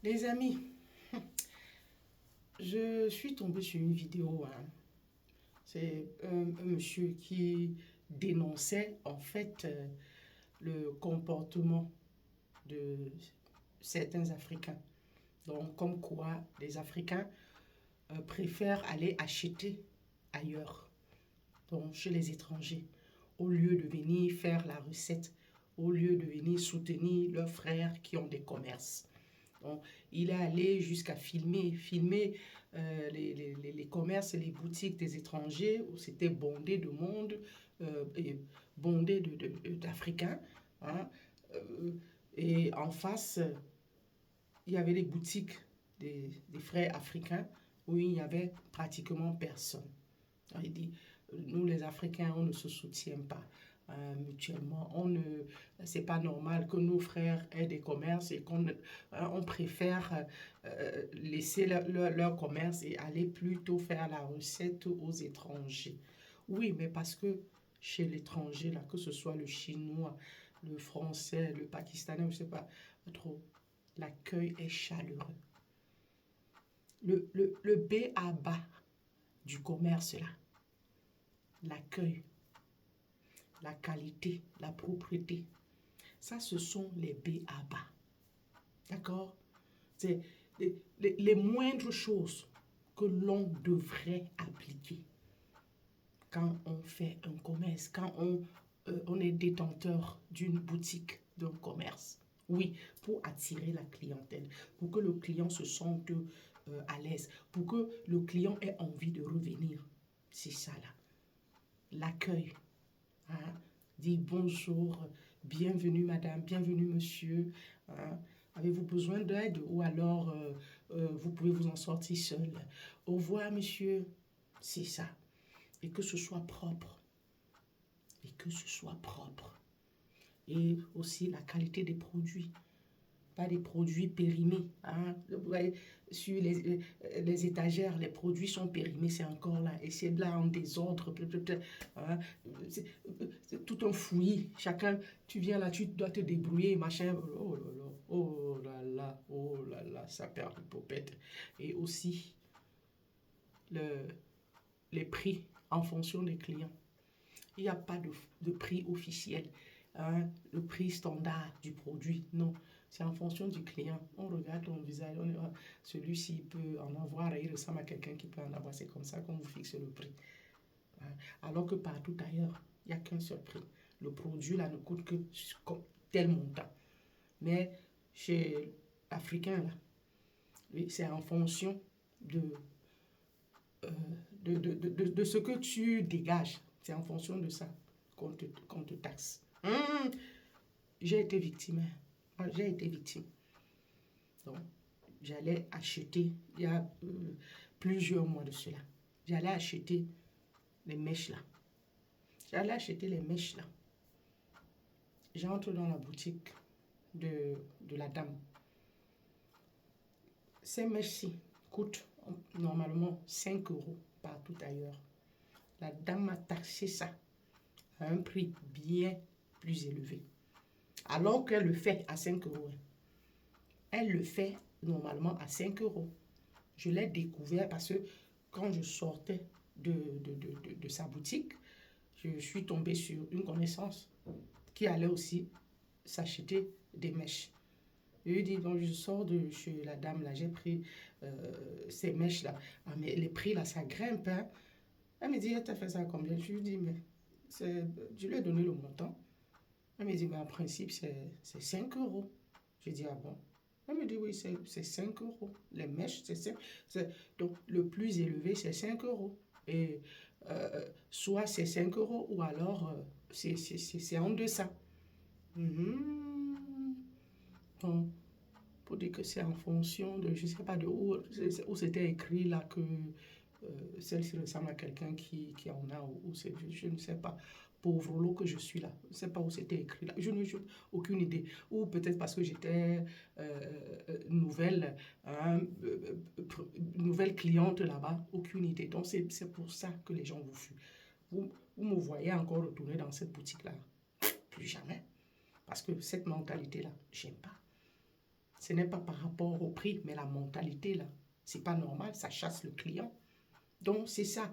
Les amis, je suis tombée sur une vidéo. C'est un monsieur qui dénonçait en fait le comportement de certains Africains. Donc, comme quoi les Africains préfèrent aller acheter ailleurs, donc chez les étrangers, au lieu de venir faire la recette, au lieu de venir soutenir leurs frères qui ont des commerces. Donc, il est allé jusqu'à filmer les commerces et les boutiques des étrangers où c'était bondé de monde, et bondé d'Africains. Hein, euh, et en face, il y avait les boutiques des frères africains où il n'y avait pratiquement personne. Alors, il dit, nous les Africains, on ne se soutient pas mutuellement. C'est pas normal que nos frères aient des commerces et on préfère laisser leur commerce et aller plutôt faire la recette aux étrangers. Oui, mais parce que chez l'étranger, là, que ce soit le chinois, le français, le pakistanais, je sais pas trop, l'accueil est chaleureux. Le B à bas du commerce, là, l'accueil, la qualité, la propreté. Ça, ce sont les B à bas. D'accord? C'est les moindres choses que l'on devrait appliquer quand on fait un commerce, quand on est détenteur d'une boutique, d'un commerce. Oui, pour attirer la clientèle, pour que le client se sente à l'aise, pour que le client ait envie de revenir. C'est ça là. L'accueil. Hein? Dire bonjour, bienvenue madame, bienvenue monsieur. Hein? Avez-vous besoin d'aide ou alors vous pouvez vous en sortir seul. Au revoir monsieur. C'est ça. Et que ce soit propre. Et que ce soit propre. Et aussi la qualité des produits. Pas des produits périmés. Hein? Vous voyez, sur les étagères, les produits sont périmés, c'est encore là. Et c'est là en désordre. Hein? C'est tout un fouillis. Chacun, tu viens là, tu dois te débrouiller, machin. Oh là là, oh là là, oh là là, ça perd le popette. Et aussi, le, les prix en fonction des clients. Il n'y a pas de prix officiel, hein, le prix standard du produit. Non, c'est en fonction du client. On regarde ton visage, celui-ci peut en avoir, il ressemble à quelqu'un qui peut en avoir. C'est comme ça qu'on vous fixe le prix. Hein. Alors que partout ailleurs, il n'y a qu'un seul prix. Le produit là ne coûte que tel montant. Mais chez l'Africain, là, c'est en fonction de, euh, de ce que tu dégages. C'est en fonction de ça qu'on te taxe. J'ai été victime. J'ai été victime. Donc, j'allais acheter, il y a plusieurs mois de cela, j'allais acheter les mèches là. J'allais acheter les mèches là. J'entre dans la boutique de la dame. Ces mèches-ci coûtent normalement 5 euros partout ailleurs. La dame m'a taxé ça à un prix bien plus élevé. Alors qu'elle le fait à 5 euros. Elle le fait normalement à 5 euros. Je l'ai découvert parce que quand je sortais de sa boutique, je suis tombée sur une connaissance qui allait aussi s'acheter des mèches. Je lui dis, donc je sors de chez la dame là, j'ai pris ces mèches là. Ah, mais les prix là, ça grimpe. Hein. Elle me dit, elle t'a fait ça combien? Je lui dis, mais je lui ai donné le montant. Elle me dit, mais en principe, c'est 5 euros. Je dis, ah bon? Elle me dit, oui, c'est 5 euros. Les mèches, c'est 5. Donc, le plus élevé, c'est 5 euros. Et soit c'est 5 euros ou alors c'est en deçà. Mhm. Bon, pour dire que c'est en fonction de, je ne sais pas de où c'était écrit là que celle-ci ressemble à quelqu'un qui en a, ou je ne sais pas. Pauvre lot que je suis là. Je ne sais pas où c'était écrit là. Je n'ai aucune idée. Ou peut-être parce que j'étais nouvelle, hein, nouvelle cliente là-bas. Aucune idée. Donc c'est pour ça que les gens vous fuient. Vous me voyez encore retourner dans cette boutique-là. Plus jamais. Parce que cette mentalité-là, j'aime pas. Ce n'est pas par rapport au prix, mais la mentalité, là, c'est pas normal, ça chasse le client. Donc, c'est ça.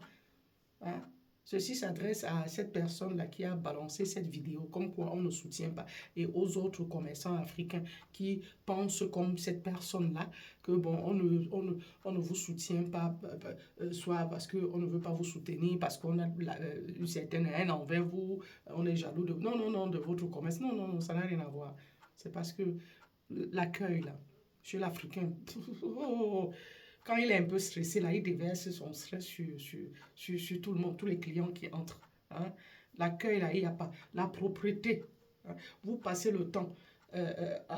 Hein? Ceci s'adresse à cette personne-là qui a balancé cette vidéo, comme quoi on ne soutient pas, et aux autres commerçants africains qui pensent comme cette personne-là, que bon, on ne vous soutient pas, soit parce qu'on ne veut pas vous soutenir, parce qu'on a une certaine haine envers vous, on est jaloux de... Non, non, non, de votre commerce. Non, non, non, ça n'a rien à voir. C'est parce que l'accueil, là, chez l'Africain, quand il est un peu stressé, là, il déverse son stress sur tout le monde, tous les clients qui entrent. Hein. L'accueil, là, il n'y a pas. La propreté. Hein. Vous passez le temps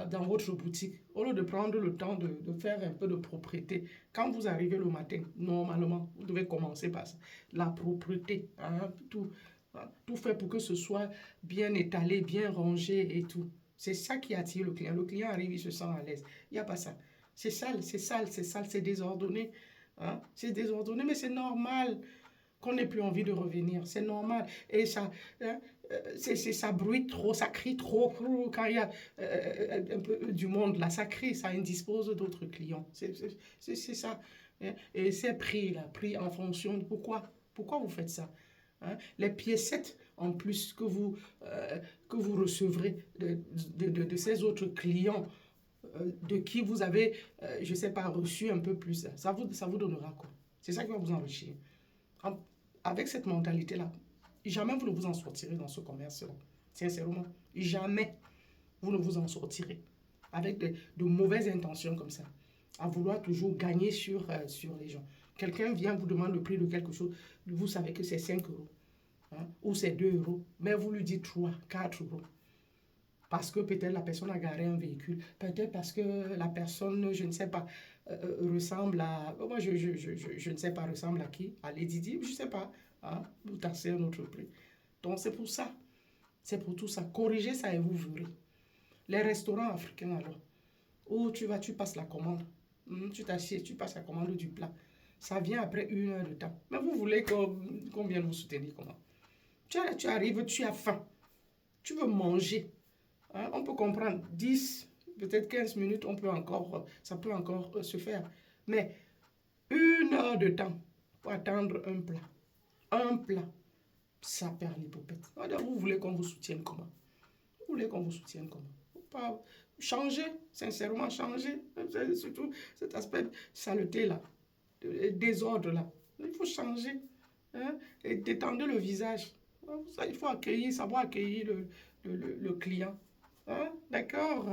dans votre boutique, au lieu de prendre le temps de faire un peu de propreté. Quand vous arrivez le matin, normalement, vous devez commencer par ça. La propreté. Hein, tout fait pour que ce soit bien étalé, bien rangé et tout. C'est ça qui attire le client. Le client arrive, il se sent à l'aise. Il n'y a pas ça. C'est sale, c'est sale, c'est sale, c'est désordonné. Hein? C'est désordonné, mais c'est normal qu'on n'ait plus envie de revenir. C'est normal. Et ça, hein, ça bruite trop, ça crie trop. Quand il y a un peu du monde là, ça crie, ça indispose d'autres clients. C'est ça. Hein? Et c'est pris là, pris en fonction de pourquoi. Pourquoi vous faites ça? Hein? Les piécettes en plus que vous recevrez de ces autres clients de qui vous avez, je ne sais pas, reçu un peu plus, ça vous donnera quoi? C'est ça qui va vous enrichir. Avec cette mentalité-là, jamais vous ne vous en sortirez dans ce commerce-là. Sincèrement, jamais vous ne vous en sortirez. Avec de mauvaises intentions comme ça. À vouloir toujours gagner sur les gens. Quelqu'un vient vous demander le prix de quelque chose, vous savez que c'est 5 euros. Hein, ou c'est 2 euros. Mais vous lui dites 3, 4 euros. Parce que peut-être la personne a garé un véhicule, peut-être parce que la personne, je ne sais pas, ressemble à... Moi, je ne sais pas, ressemble à qui? À Lady Di, je ne sais pas. Hein? Vous taxez un autre prix. Donc, c'est pour ça. C'est pour tout ça. Corrigez ça et vous verrez. Les restaurants africains, alors, où tu vas, tu passes la commande. Tu t'assieds, tu passes la commande du plat. Ça vient après 1 heure de temps. Mais vous voulez qu'on vienne vous soutenir comment? Tu arrives, tu as faim. Tu veux manger. Hein, on peut comprendre 10, peut-être 15 minutes, ça peut encore se faire. Mais 1 heure de temps pour attendre un plat, ça perd l'hypopète. Vous voulez qu'on vous soutienne comment? Vous voulez qu'on vous soutienne comment? Pas changer, sincèrement changer. Surtout cet aspect saleté là, désordre là. Il faut changer. Hein, et détendre le visage. Il faut savoir accueillir le client. Hein? D'accord?